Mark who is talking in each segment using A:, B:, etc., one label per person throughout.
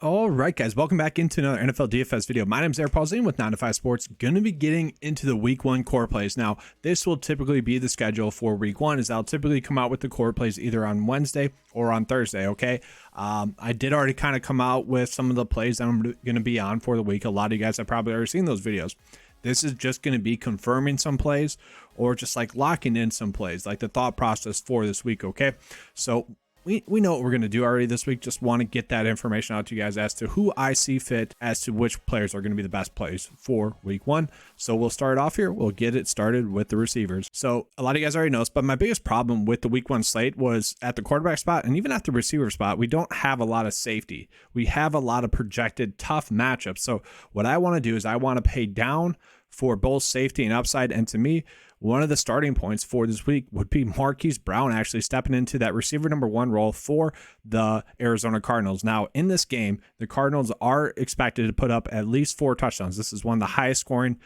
A: All right, guys, welcome back into another NFL DFS video. My name is Eric Paulzine with 9 to 5 Sports. Going to be getting into the week one core plays. Now, this will typically be the schedule for week one, as I'll typically come out with the core plays either on Wednesday or on Thursday, okay? I did already kind of come out with some of the plays that I'm going to be on for the week. A lot of you guys have probably already seen those videos. This is just going to be confirming some plays or just like locking in some plays, like the thought process for this week, okay? So we know what we're going to do already this week. Just want to get that information out to you guys as to who I see fit as to which players are going to be the best plays for week one. So we'll start off here. We'll get it started with the receivers. So a lot of you guys already know this, but my biggest problem with the week one slate was at the quarterback spot and even at the receiver spot, we don't have a lot of safety. We have a lot of projected tough matchups. So what I want to do is I want to pay down for both safety and upside. And to me, one of the starting points for this week would be Marquise Brown actually stepping into that receiver number one role for the Arizona Cardinals. Now, in this game, the Cardinals are expected to put up at least 4 touchdowns. This is one of the highest scoring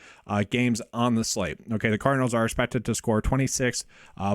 A: games on the slate. Okay, the Cardinals are expected to score 26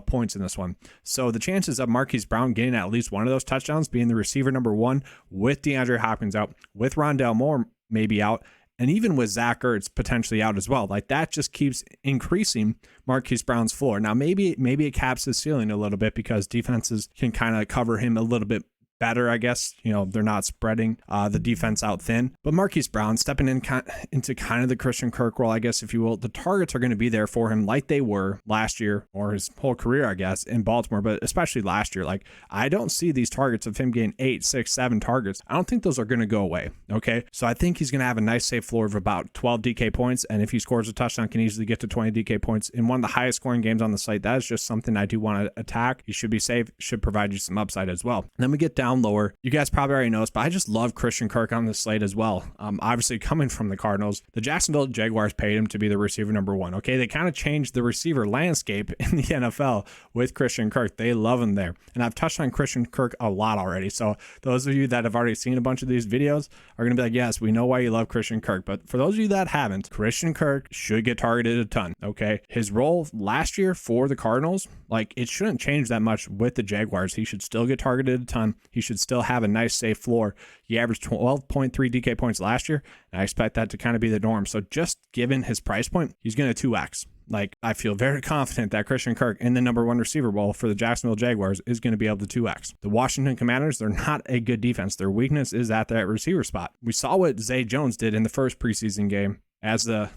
A: points in this one. So the chances of Marquise Brown getting at least one of those touchdowns, being the receiver number one with DeAndre Hopkins out, with Rondale Moore maybe out, and even with Zach Ertz potentially out as well, like that just keeps increasing Marquise Brown's floor. Now, maybe it caps his ceiling a little bit because defenses can kind of cover him a little bit better, I guess. You know, they're not spreading the defense out thin. But Marquise Brown stepping into kind of the Christian Kirk role, I guess, if you will. The targets are going to be there for him like they were last year, or his whole career, I guess, in Baltimore, but especially last year. Like, I don't see these targets of him getting 8, 6, 7 targets. I don't think those are going to go away, okay? So I think he's going to have a nice safe floor of about 12 DK points, and if he scores a touchdown, can easily get to 20 DK points in one of the highest scoring games on the slate. That is just something I do want to attack. He should be safe, should provide you some upside as well. And then we get down lower. You guys probably already know this, but I just love Christian Kirk on the slate as well. Obviously, coming from the Cardinals, the Jacksonville Jaguars paid him to be the receiver number one. Okay, they kind of changed the receiver landscape in the NFL with Christian Kirk. They love him there. And I've touched on Christian Kirk a lot already. So those of you that have already seen a bunch of these videos are going to be like, yes, we know why you love Christian Kirk. But for those of you that haven't, Christian Kirk should get targeted a ton. Okay, his role last year for the Cardinals, like, it shouldn't change that much with the Jaguars. He should still get targeted a ton. He should still have a nice safe floor. He averaged 12.3 DK points last year, and I expect that to kind of be the norm. So just given his price point, he's going to 2x. Like, I feel very confident that Christian Kirk in the number one receiver role for the Jacksonville Jaguars is going to be able to 2x. The Washington Commanders, they're not a good defense. Their weakness is at that receiver spot. We saw what Zay Jones did in the first preseason game as the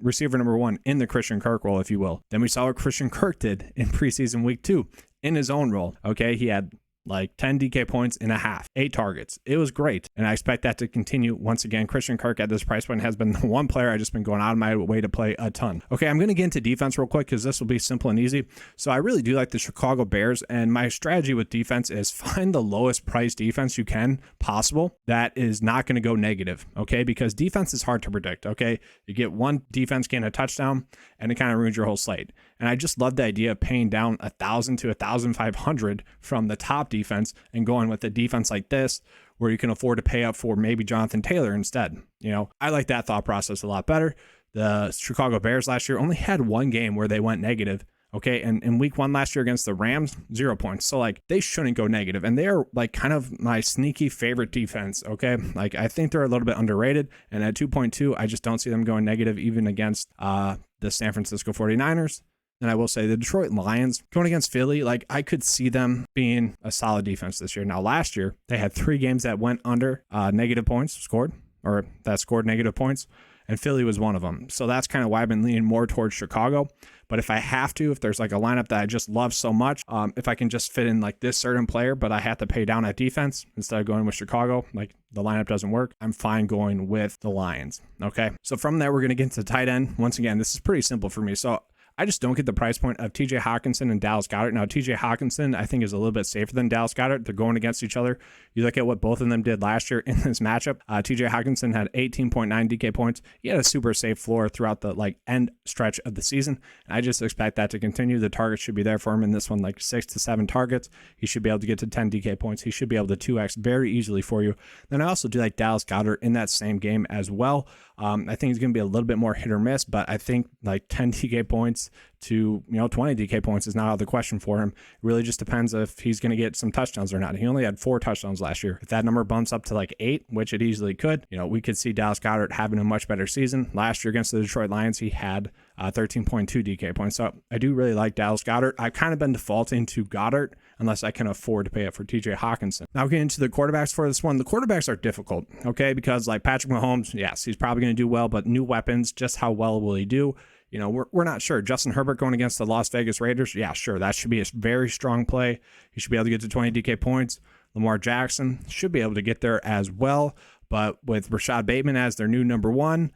A: receiver number one in the Christian Kirk role, if you will. Then we saw what Christian Kirk did in preseason week 2 in his own role. Okay, he had like 10 DK points in a half, 8 targets. It was great. And I expect that to continue. Once again, Christian Kirk at this price point has been the one player I've just been going out of my way to play a ton. Okay, I'm going to get into defense real quick because this will be simple and easy. So I really do like the Chicago Bears, and my strategy with defense is find the lowest price defense you can possible that is not going to go negative, okay? Because defense is hard to predict, okay? You get one defense getting a touchdown and it kind of ruins your whole slate. And I just love the idea of paying down 1,000 to 1,500 from the top defense and going with a defense like this where you can afford to pay up for maybe Jonathan Taylor instead. You know, I like that thought process a lot better. The Chicago Bears last year only had one game where they went negative. Okay, and in week 1 last year against the Rams, 0 points. So, like, they shouldn't go negative. And they're, like, kind of my sneaky favorite defense, okay? Like, I think they're a little bit underrated. And at 2.2, I just don't see them going negative even against the San Francisco 49ers. And I will say the Detroit Lions going against Philly, like, I could see them being a solid defense this year. Now, last year, they had 3 games that went under negative points scored, or that scored negative points. And Philly was one of them. So that's kind of why I've been leaning more towards Chicago. But if I have to, if there's like a lineup that I just love so much, if I can just fit in like this certain player, but I have to pay down at defense instead of going with Chicago, like the lineup doesn't work, I'm fine going with the Lions. Okay. So from there, we're going to get into tight end. Once again, this is pretty simple for me. So I just don't get the price point of TJ Hockenson and Dallas Goedert. Now, TJ Hockenson, I think, is a little bit safer than Dallas Goedert. They're going against each other. You look at what both of them did last year in this matchup. TJ Hockenson had 18.9 DK points. He had a super safe floor throughout the end stretch of the season. And I just expect that to continue. The targets should be there for him in this one, like 6 to 7 targets. He should be able to get to 10 DK points. He should be able to 2x very easily for you. Then I also do like Dallas Goedert in that same game as well. I think he's going to be a little bit more hit or miss, but I think like 10 DK points to 20 DK points is not out of the question for him. It really just depends if he's going to get some touchdowns or not. He only had 4 touchdowns last year. If that number bumps up to like 8, which it easily could, we could see Dallas Goedert having a much better season. Last year against the Detroit Lions, he had 13.2 DK points. So I do really like Dallas Goedert. I've kind of been defaulting to Goedert unless I can afford to pay it for TJ Hawkinson. Now getting into the quarterbacks for this one, the quarterbacks are difficult, okay? Because like Patrick Mahomes, yes, he's probably going to do well, but new weapons, just how well will he do? We're not sure. Justin Herbert going against the Las Vegas Raiders, yeah, sure, that should be a very strong play. He should be able to get to 20 DK points. Lamar Jackson should be able to get there as well. But with Rashad Bateman as their new number 1,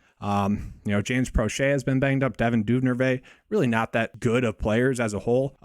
A: James Prochet has been banged up. Devin Duvernay, really not that good of players as a whole.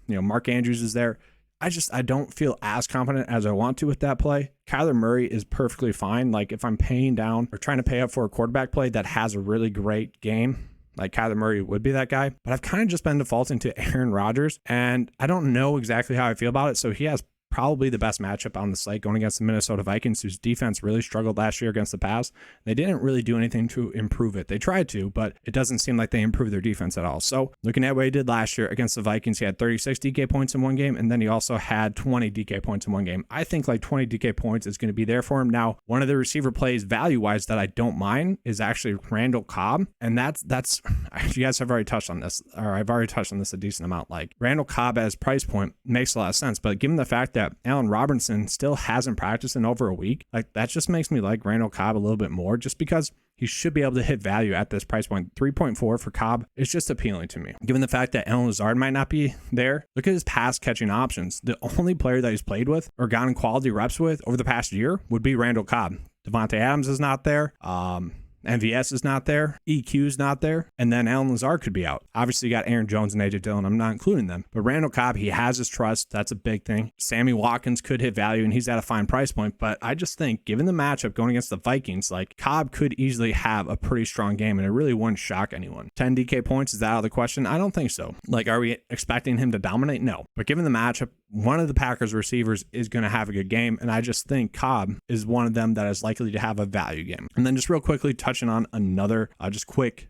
A: Mark Andrews is there. I don't feel as confident as I want to with that play. Kyler Murray is perfectly fine. Like if I'm paying down or trying to pay up for a quarterback play that has a really great game, like Kyler Murray would be that guy. But I've kind of just been defaulting to Aaron Rodgers, and I don't know exactly how I feel about it. So he has probably the best matchup on the slate going against the Minnesota Vikings, whose defense really struggled last year against the pass. They didn't really do anything to improve it. They tried to, but it doesn't seem like they improved their defense at all. So looking at what he did last year against the Vikings, he had 36 DK points in one game, and then he also had 20 DK points in one game. I think like 20 DK points is going to be there for him. Now, one of the receiver plays value-wise that I don't mind is actually Randall Cobb, and that's you guys have already touched on this, or I've already touched on this a decent amount. Like Randall Cobb as price point makes a lot of sense, but given the fact that Allen Robinson still hasn't practiced in over a week, like that just makes me like Randall Cobb a little bit more, just because he should be able to hit value at this price point. 3.4 for Cobb is just appealing to me. Given the fact that Allen Lazard might not be there, look at his pass catching options. The only player that he's played with or gotten quality reps with over the past year would be Randall Cobb. Devontae Adams is not there. MVS is not there. EQ is not there. And then Allen Lazard could be out. Obviously, you got Aaron Jones and AJ Dillon. I'm not including them. But Randall Cobb, he has his trust. That's a big thing. Sammy Watkins could hit value, and he's at a fine price point. But I just think, given the matchup going against the Vikings, like Cobb could easily have a pretty strong game, and it really wouldn't shock anyone. 10 DK points, is that out of the question? I don't think so. Like, are we expecting him to dominate? No. But given the matchup, one of the Packers receivers is going to have a good game, and I just think Cobb is one of them that is likely to have a value game. And then just real quickly touching on another just quick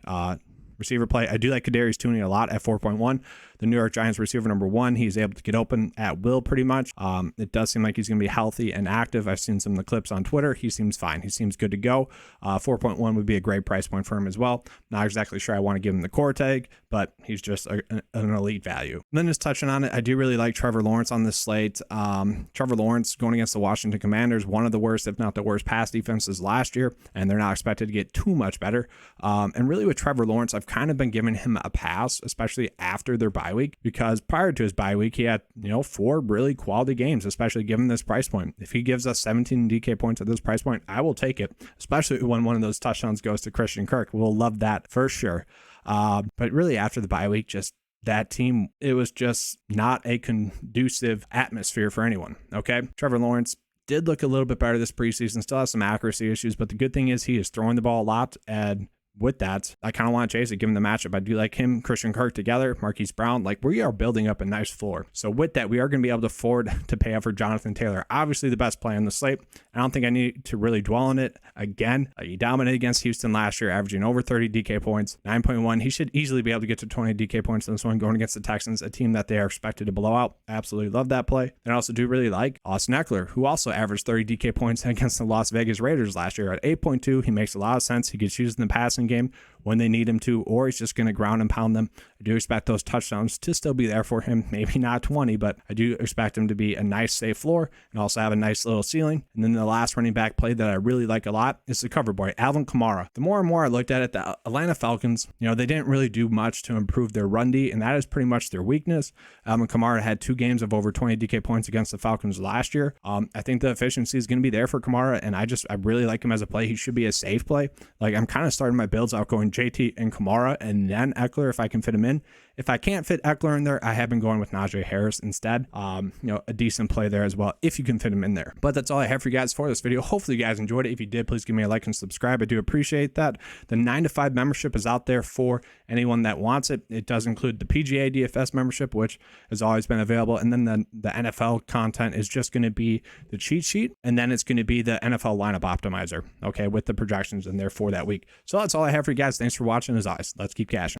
A: receiver play. I do like Kadarius Toney a lot at 4.1. The New York Giants receiver number 1. He's able to get open at will pretty much. It does seem like he's going to be healthy and active. I've seen some of the clips on Twitter. He seems fine. He seems good to go. 4.1 would be a great price point for him as well. Not exactly sure I want to give him the core tag, but he's just an elite value. And then just touching on it, I do really like Trevor Lawrence on this slate. Trevor Lawrence going against the Washington Commanders, one of the worst, if not the worst, pass defenses last year, and they're not expected to get too much better. And really with Trevor Lawrence, I've kind of been giving him a pass, especially after their bye week, because prior to his bye week, he had 4 really quality games, especially given this price point. If he gives us 17 DK points at this price point, I will take it, especially when one of those touchdowns goes to Christian Kirk. We'll love that for sure. But really after the bye week, just that team, it was just not a conducive atmosphere for anyone. Okay, Trevor Lawrence did look a little bit better this preseason, still has some accuracy issues, but the good thing is he is throwing the ball a lot, and with that, I kind of want to chase it given the matchup. I do like him, Christian Kirk together, Marquise Brown. Like, we are building up a nice floor. So with that, we are going to be able to afford to pay up for Jonathan Taylor. Obviously the best play on the slate. I don't think I need to really dwell on it. Again, he dominated against Houston last year, averaging over 30 DK points, 9.1. He should easily be able to get to 20 DK points in this one going against the Texans, a team that they are expected to blow out. Absolutely love that play. And I also do really like Austin Eckler, who also averaged 30 DK points against the Las Vegas Raiders last year at 8.2. He makes a lot of sense. He gets used in the passing game when they need him to, or he's just going to ground and pound them. I do expect those touchdowns to still be there for him. Maybe not 20, but I do expect him to be a nice safe floor and also have a nice little ceiling. And then the last running back play that I really like a lot is the cover boy, Alvin Kamara. The more and more I looked at it, the Atlanta Falcons, they didn't really do much to improve their run D, and that is pretty much their weakness. Alvin Kamara had 2 games of over 20 DK points against the Falcons last year. I think the efficiency is going to be there for Kamara, and I really like him as a play. He should be a safe play. Like, I'm kind of starting my builds out going JT and Kamara, and then Eckler if I can fit him in. If I can't fit Eckler in there, I have been going with Najee Harris instead. A decent play there as well if you can fit him in there. But that's all I have for you guys for this video. Hopefully you guys enjoyed it. If you did, please give me a like and subscribe. I do appreciate that. The 9 to 5 membership is out there for anyone that wants it. It does include the PGA DFS membership, which has always been available. And then the NFL content is just going to be the cheat sheet. And then it's going to be the NFL lineup optimizer, okay, with the projections in there for that week. So that's all I have for you guys. Thanks for watching. As always, let's keep cashing.